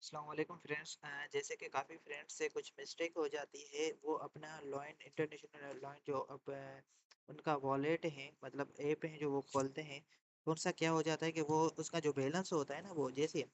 अस्सलाम वालेकुम फ्रेंड्स। जैसे कि काफ़ी फ्रेंड्स से कुछ मिस्टेक हो जाती है, वो अपना लॉइन इंटरनेशनल लॉइन जो अब उनका वॉलेट है, मतलब ऐप है जो वो खोलते हैं, तो उनसा क्या हो जाता है कि वो उसका जो बैलेंस होता है ना, वो जैसे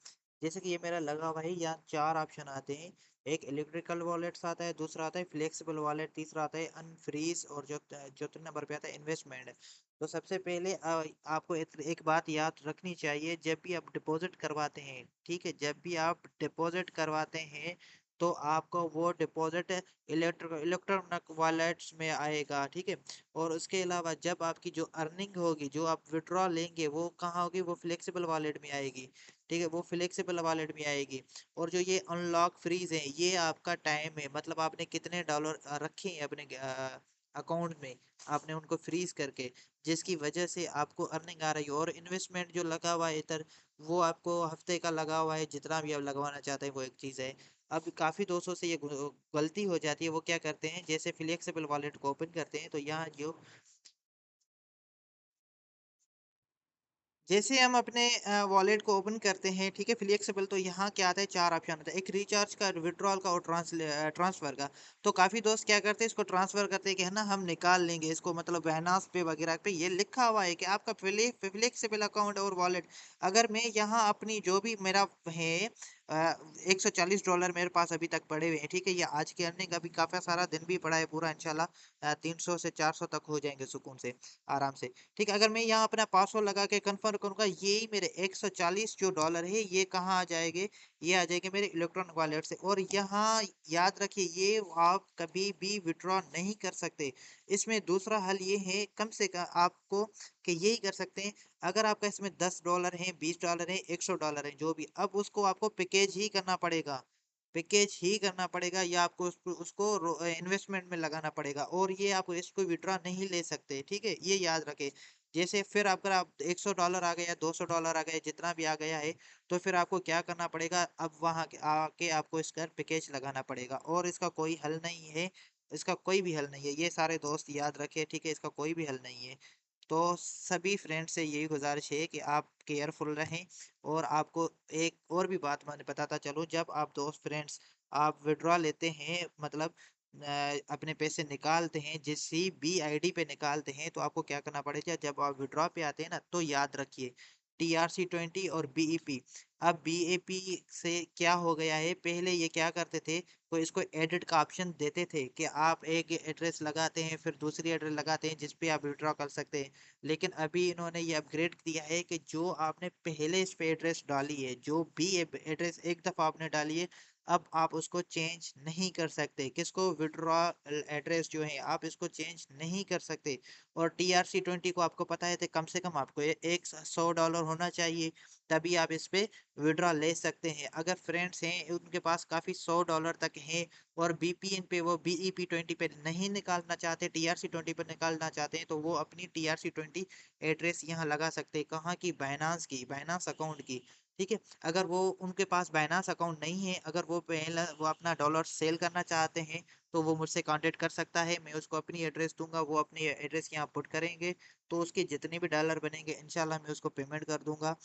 जैसे कि ये मेरा लगा हुआ है, यहाँ चार ऑप्शन आते हैं। एक इलेक्ट्रिकल वॉलेट्स आता है, दूसरा आता है फ्लेक्सिबल वॉलेट, तीसरा आता है अनफ्रीज, और जो चौथे नंबर पे आता है इन्वेस्टमेंट। तो सबसे पहले आपको एक बात याद रखनी चाहिए, जब भी आप डिपॉजिट करवाते हैं, ठीक है, जब भी आप डिपॉजिट करवाते हैं तो आपको वो डिपॉजिट इलेक्ट्रॉनिक वॉलेट्स में आएगा, ठीक है। और उसके अलावा जब आपकी जो अर्निंग होगी, जो आप विड्रॉ लेंगे, वो कहाँ होगी, वो फ्लेक्सिबल वॉलेट में आएगी, ठीक है, वो फ्लेक्सिबल वॉलेट में आएगी। और जो ये अनलॉक फ्रीज है, ये आपका टाइम है, मतलब आपने कितने डॉलर रखे हैं अपने अकाउंट में, आपने उनको फ्रीज करके, जिसकी वजह से आपको अर्निंग आ रही है। और इन्वेस्टमेंट जो लगा हुआ है इधर, वो आपको हफ्ते का लगा हुआ है, जितना भी आप लगवाना चाहते हैं वो एक चीज़ है। अब काफ़ी दोस्तों से ये गलती हो जाती है, वो क्या करते हैं, जैसे फ्लेक्सिबल वॉलेट को ओपन करते हैं तो यहाँ जो जैसे हम अपने वॉलेट को ओपन करते हैं, ठीक है, फ्लेक्सिबल, तो यहाँ क्या आता है, चार ऑप्शन आता है, एक रिचार्ज का, विड्रॉल का और ट्रांसफर का। तो काफ़ी दोस्त क्या करते हैं, इसको ट्रांसफर करते हैं कि है ना, हम निकाल लेंगे इसको, मतलब बाइनांस पे वगैरह पे ये लिखा हुआ है कि आपका फ्लेक्सिबल अकाउंट और वॉलेट। अगर मैं यहाँ अपनी जो भी मेरा है, $140 मेरे पास अभी तक पड़े हुए हैं, ठीक है, ये आज की अर्निंग, अभी काफ़ी सारा दिन भी पड़ा है पूरा, इंशाल्लाह 300 से 400 तक हो जाएंगे सुकून से, आराम से। ठीक है, अगर मैं यहाँ अपना पासवर्ड लगा के कंफर्म करूंगा, यही मेरे 140 जो डॉलर है, ये कहाँ आ जाएंगे, ये आ जाएंगे मेरे इलेक्ट्रॉनिक वॉलेट से। और यहाँ याद रखिए, ये आप कभी भी विड्रॉ नहीं कर सकते। इसमें दूसरा हल ये है, कम से कम आपको, कि यही कर सकते हैं, अगर आपका इसमें $10 है, $20 है, $100 है, जो भी, अब उसको आपको पैकेज ही करना पड़ेगा, पैकेज ही करना पड़ेगा, या आपको उसको इन्वेस्टमेंट में लगाना पड़ेगा, और ये आप इसको विड्रॉ नहीं ले सकते, ठीक है, ये याद रखें। जैसे फिर अगर आप $100 आ गया, $200 आ गया, जितना भी आ गया है, तो फिर आपको क्या करना पड़ेगा, अब वहाँ आके आपको इसका पैकेज लगाना पड़ेगा, और इसका कोई हल नहीं है, इसका कोई भी हल नहीं है, ये सारे दोस्त याद रखे, ठीक है, इसका कोई भी हल नहीं है। तो सभी फ्रेंड से यही गुजारिश है कि आप केयरफुल रहें। और आपको एक और भी बात मैं बताता चलूँ, जब आप दोस्त फ्रेंड्स आप विड्रॉ लेते हैं, मतलब अपने पैसे निकालते हैं, जिस भी आईडी पे निकालते हैं, तो आपको क्या करना पड़ेगा, जब आप विड्रॉ पे आते हैं ना, तो याद रखिए, TRC20 और BEP। अब BEP से क्या हो गया है, पहले ये क्या करते थे, तो इसको एडिट का ऑप्शन देते थे कि आप एक एड्रेस लगाते हैं, फिर दूसरी एड्रेस लगाते हैं, जिस पे आप विड्रॉ कर सकते हैं। लेकिन अभी इन्होंने ये अपग्रेड दिया है कि जो आपने पहले इस पे एड्रेस डाली है, जो भी एड्रेस एक दफ़ा आपने डाली है, अब आप उसको चेंज नहीं कर सकते, किसको, विड्रॉ एड्रेस जो है, आप इसको चेंज नहीं कर सकते। और TRC20 को आपको पता है, तो कम से कम आपको एक $100 होना चाहिए, तभी आप इस पे विड्रॉ ले सकते हैं। अगर फ्रेंड्स हैं उनके पास काफ़ी $100 तक हैं, और बीपीएन पे, वो BEP20 पे नहीं निकालना चाहते, TRC20 पे निकालना चाहते हैं, तो वो अपनी TRC20 एड्रेस यहाँ लगा सकते हैं, कहाँ की, बाइनांस की, बाइनांस अकाउंट की, ठीक है। अगर वो उनके पास बाइनांस अकाउंट नहीं है, अगर वो पहला वो अपना डॉलर सेल करना चाहते हैं, तो वो मुझसे कांटेक्ट कर सकता है, मैं उसको अपनी एड्रेस दूंगा, वो अपनी एड्रेस यहाँ पुट करेंगे, तो उसके जितने भी डॉलर बनेंगे, इंशाल्लाह मैं उसको पेमेंट कर दूंगा।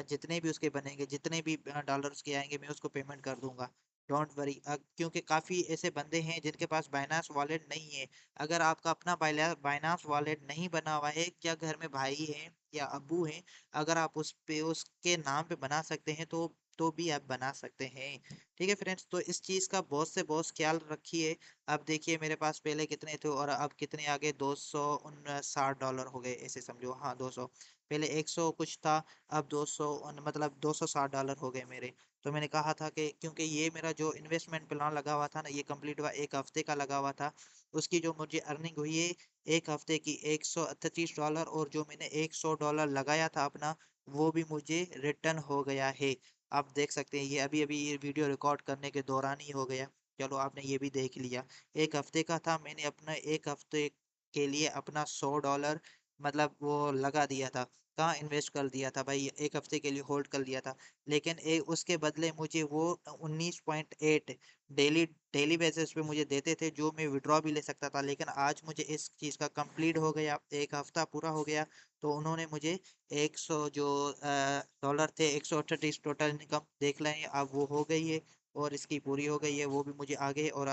जितने भी उसके बनेंगे, जितने भी डॉलर उसके आएंगे, मैं उसको पेमेंट कर दूंगा, डोंट वरी। क्योंकि काफ़ी ऐसे बंदे हैं जिनके पास बाइनांस वॉलेट नहीं है। अगर आपका अपना बाइनांस वॉलेट नहीं बना हुआ है, या घर में भाई हैं या अब्बू हैं, अगर आप उस पे उसके नाम पे बना सकते हैं, तो भी आप बना सकते हैं, ठीक है फ्रेंड्स। तो इस चीज़ का बहुत से बहुत ख्याल रखिए। अब देखिए मेरे पास पहले कितने थे, और अब कितने आ गए, $259 हो गए, ऐसे समझो, हाँ 200, पहले 100 कुछ था, अब 200, मतलब $260 हो गए मेरे। तो मैंने कहा था कि क्योंकि ये मेरा जो इन्वेस्टमेंट प्लान लगा हुआ था ना, ये कंप्लीट हुआ, एक हफ्ते का लगा हुआ था, उसकी जो मुझे अर्निंग हुई है एक हफ्ते की, $138, और जो मैंने $100 लगाया था अपना, वो भी मुझे रिटर्न हो गया है। आप देख सकते हैं, ये अभी अभी ये वीडियो रिकॉर्ड करने के दौरान ही हो गया। चलो, आपने ये भी देख लिया, एक हफ्ते का था, मैंने अपना एक हफ्ते के लिए अपना $100 मतलब वो लगा दिया था। कहाँ इन्वेस्ट कर दिया था भाई, 1 हफ्ते के लिए होल्ड कर लिया था। लेकिन उसके बदले मुझे वो 19.8 डेली डेली बेसिस पे मुझे देते थे, जो मैं विड्रॉ भी ले सकता था। लेकिन आज मुझे इस चीज़ का कंप्लीट हो गया, 1 हफ्ता पूरा हो गया, तो उन्होंने मुझे 100 जो डॉलर थे, 138 टोटल इनकम देख लें अब वो हो गई है, और इसकी पूरी हो गई है, वो भी मुझे आ गए। और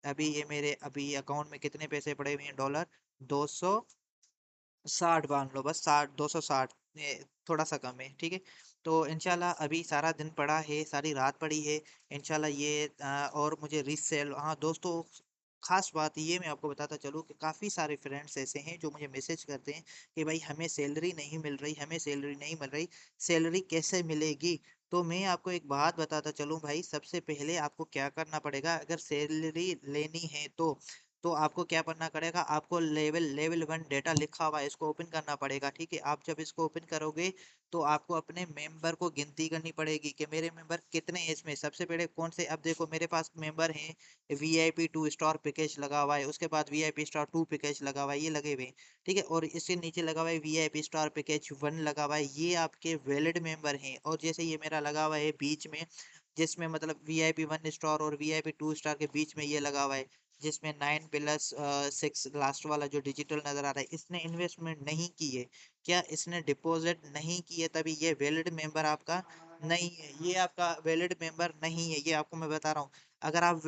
अभी ये मेरे अभी अकाउंट में कितने पैसे पड़े हुए हैं डॉलर, 260 मान लो, बस 60, 260, थोड़ा सा कम है, ठीक है। तो इंशाल्लाह अभी सारा दिन पड़ा है, सारी रात पड़ी है, इंशाल्लाह ये और मुझे रीसेल, हाँ दोस्तों, खास बात ये मैं आपको बताता चलूँ कि काफ़ी सारे फ्रेंड्स ऐसे हैं जो मुझे मैसेज करते हैं कि भाई हमें सैलरी नहीं मिल रही, हमें सैलरी नहीं मिल रही, सैलरी कैसे मिलेगी। तो मैं आपको एक बात बताता चलूँ भाई, सबसे पहले आपको क्या करना पड़ेगा, अगर सैलरी लेनी है तो आपको क्या करना पड़ेगा, आपको लेवल लेवल 1 डेटा लिखा हुआ है, इसको ओपन करना पड़ेगा, ठीक है। आप जब इसको ओपन करोगे तो आपको अपने मेंबर को गिनती करनी पड़ेगी कि मेरे मेंबर कितने हैं इसमें। सबसे पहले कौन से, अब देखो मेरे पास मेंबर हैं, वीआईपी 2 स्टार पैकेज लगा हुआ है, उसके बाद वीआईपी स्टार 2 पैकेज लगा हुआ है, ये लगे हुए हैं, ठीक है। और इसके नीचे लगा हुआ है वीआईपी स्टार पैकेज 1 लगा हुआ है, ये आपके वैलिड मेंबर हैं। और जैसे ये मेरा लगा हुआ है बीच में, जिसमें मतलब वीआईपी 1 स्टार और वीआईपी 2 स्टार के बीच में ये लगा हुआ है, जिसमें 9+6 लास्ट वाला जो डिजिटल नजर आ रहा है, इसने इन्वेस्टमेंट नहीं की है, क्या इसने डिपॉजिट नहीं की है, तभी ये वैलिड मेंबर आपका नहीं है, ये आपका वैलिड मेंबर नहीं है, ये आपको मैं बता रहा हूँ। अगर आप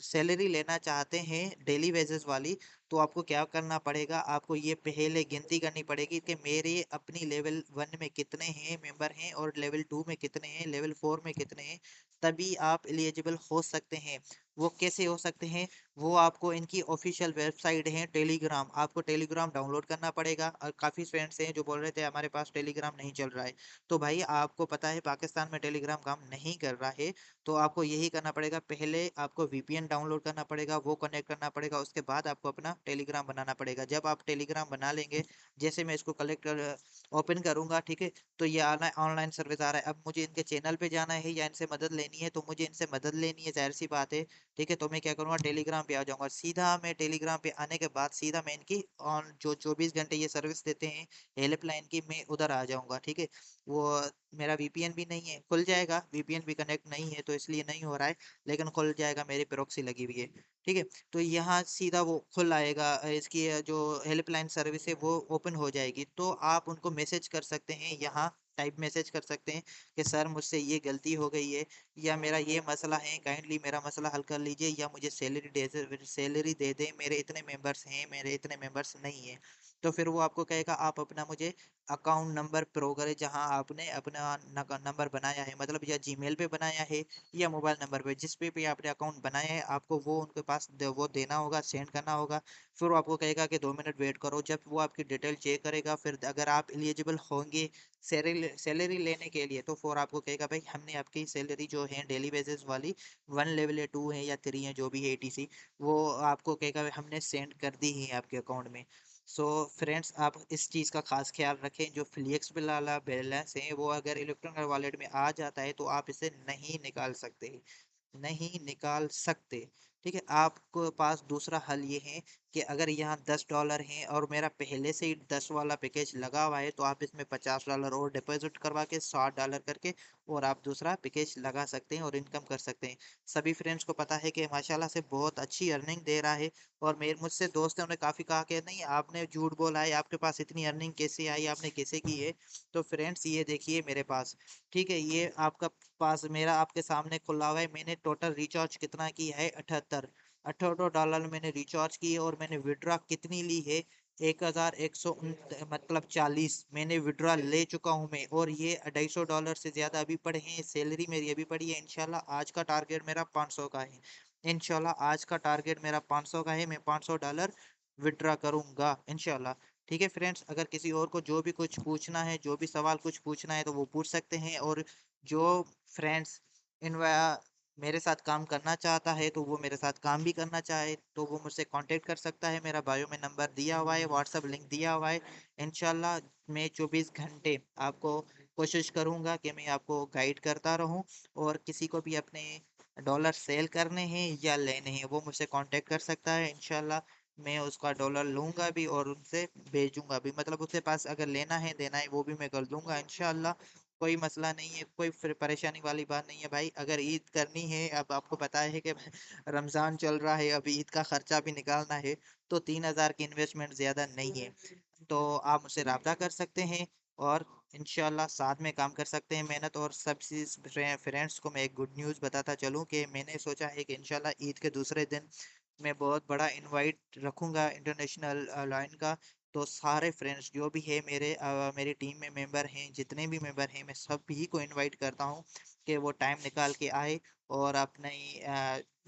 सैलरी लेना चाहते हैं डेली वेजेस वाली, तो आपको क्या करना पड़ेगा, आपको ये पहले गिनती करनी पड़ेगी कि मेरे अपनी लेवल 1 में कितने हैं मेंबर हैं, और लेवल 2 में कितने हैं, लेवल 4 में कितने हैं, तभी आप एलिजिबल हो सकते हैं। वो कैसे हो सकते हैं, वो आपको इनकी ऑफिशियल वेबसाइट है टेलीग्राम, आपको टेलीग्राम डाउनलोड करना पड़ेगा। और काफ़ी फ्रेंड्स हैं जो बोल रहे थे हमारे पास टेलीग्राम नहीं चल रहा है, तो भाई आपको पता है पाकिस्तान में टेलीग्राम काम नहीं कर रहा है, तो आपको यही करना पड़ेगा, पहले आपको वीपीएन डाउनलोड करना पड़ेगा, वो कनेक्ट करना पड़ेगा, उसके बाद आपको अपना टेलीग्राम बनाना पड़ेगा। जब आप टेलीग्राम बना लेंगे, जैसे मैं इसको कलेक्ट कर ओपन करूंगा, ठीक है, तो ये आना ऑनलाइन सर्विस आ रहा है, अब मुझे इनके चैनल पे जाना है या इनसे मदद लेनी है, तो मुझे इनसे मदद लेनी है, जाहिर सी बात है, ठीक है। तो मैं क्या करूँगा, टेलीग्राम पे आ जाऊँगा सीधा, मैं टेलीग्राम पे आने के बाद सीधा मैं इनकी ऑन जो 24 घंटे ये सर्विस देते हैं हेल्पलाइन की, मैं उधर आ जाऊँगा, ठीक है। वो मेरा वीपीएन भी नहीं है, खुल जाएगा, वीपीएन भी कनेक्ट नहीं है तो इसलिए नहीं हो रहा है, लेकिन खुल जाएगा, मेरी प्रॉक्सी लगी हुई है, ठीक है। तो यहाँ सीधा वो खुल आएगा, इसकी जो हेल्पलाइन सर्विस है वो ओपन हो जाएगी, तो आप उनको मैसेज कर सकते हैं, यहाँ टाइप मैसेज कर सकते हैं कि सर मुझसे ये गलती हो गई है, या मेरा ये मसला है, काइंडली मेरा मसला हल कर लीजिए, या मुझे सैलरी दे दें, मेरे इतने मेंबर्स हैं, मेरे इतने मेंबर्स नहीं हैं। तो फिर वो आपको कहेगा आप अपना मुझे अकाउंट नंबर प्रो करें, जहां आपने अपना नंबर बनाया है, मतलब या जीमेल पे बनाया है या मोबाइल नंबर पे, जिस पे भी आपने अकाउंट बनाया है, आपको वो उनके पास वो देना होगा, सेंड करना होगा। फिर वो आपको कहेगा कि 2 मिनट वेट करो, जब वो आपकी डिटेल चेक करेगा, फिर अगर आप एलिजिबल होंगे सैलरी लेने के लिए, तो फिर आपको कहेगा भाई हमने आपकी सैलरी जो है डेली बेसिस वाली 1 लेवल है, 2 है या 3 है, जो भी है एटीसी, वो आपको कहेगा भाई हमने सेंड कर दी है आपके अकाउंट में। सो फ्रेंड्स, आप इस चीज़ का खास ख्याल रखें, जो फ्लेक्सिबल वाला बैलेंस है वो अगर इलेक्ट्रॉनिक वॉलेट में आ जाता है तो आप इसे नहीं निकाल सकते, नहीं निकाल सकते, ठीक है। आपको पास दूसरा हल ये है कि अगर यहाँ $10 हैं और मेरा पहले से ही 10 वाला पैकेज लगा हुआ है, तो आप इसमें $50 और डिपॉजिट करवा के $60 करके और आप दूसरा पैकेज लगा सकते हैं और इनकम कर सकते हैं। सभी फ्रेंड्स को पता है कि माशाल्लाह से बहुत अच्छी अर्निंग दे रहा है, और मेरे मुझसे दोस्त हैं, उन्होंने काफ़ी कहा कि नहीं आपने झूठ बोला है, आपके पास इतनी अर्निंग कैसे आई, आपने कैसे की है। तो फ्रेंड्स ये देखिए मेरे पास, ठीक है, ये आपका पास मेरा आपके सामने खुला हुआ है, मैंने टोटल रिचार्ज कितना किया है, 78 मैंने रिचार्ज की है, और मैंने विड्रॉ कितनी ली है, 1100 मतलब 40 मैंने विड्रॉ ले चुका हूँ मैं, और ये $250 से ज़्यादा अभी पड़े हैं, सैलरी मेरी अभी पड़ी है। इंशाल्लाह आज का टारगेट मेरा 500 का है, इंशाल्लाह आज का टारगेट मेरा 500 का है, मैं $500 विड्रॉ करूंगा इंशाल्लाह, ठीक है। फ्रेंड्स, अगर किसी और को जो भी कुछ पूछना है, जो भी सवाल कुछ पूछना है, तो वो पूछ सकते हैं, और जो फ्रेंड्स इन मेरे साथ काम करना चाहता है, तो वो मेरे साथ काम भी करना चाहे तो वो मुझसे कांटेक्ट कर सकता है, मेरा बायो में नंबर दिया हुआ है, व्हाट्सअप लिंक दिया हुआ है। इंशाल्लाह मैं 24 घंटे आपको कोशिश करूंगा कि मैं आपको गाइड करता रहूं, और किसी को भी अपने डॉलर सेल करने हैं या लेने हैं वो मुझसे कांटेक्ट कर सकता है इंशाल्लाह। मैं उसका डॉलर लूंगा भी और उनसे भेजूंगा भी, मतलब उसके पास अगर लेना है देना है वो भी मैं कर दूंगा इंशाल्लाह। कोई मसला नहीं है, कोई फिर परेशानी वाली बात नहीं है भाई। अगर ईद करनी है, अब आपको पता है कि रमज़ान चल रहा है, अभी ईद का खर्चा भी निकालना है, तो 3,000 की इन्वेस्टमेंट ज़्यादा नहीं है। तो आप मुझसे रब्ता कर सकते हैं और इंशाल्लाह साथ में काम कर सकते हैं मेहनत। और सब चीज़ फ्रेंड्स को मैं एक गुड न्यूज़ बताता चलूँ कि मैंने सोचा है कि इंशाल्लाह ईद के दूसरे दिन मैं बहुत बड़ा इनवाइट रखूंगा इंटरनेशनल लाइन का। तो सारे फ्रेंड्स जो भी है मेरे मेरी टीम में मेंबर हैं, जितने भी मेंबर हैं, मैं सभी को इनवाइट करता हूँ कि वो टाइम निकाल के आए और अपनी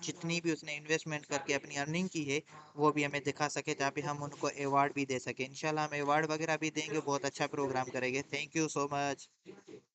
जितनी भी उसने इन्वेस्टमेंट करके अपनी अर्निंग की है वो भी हमें दिखा सके, ताकि हम उनको अवार्ड भी दे सके। इंशाल्लाह हम अवार्ड वगैरह भी देंगे, बहुत अच्छा प्रोग्राम करेंगे। Thank you so much.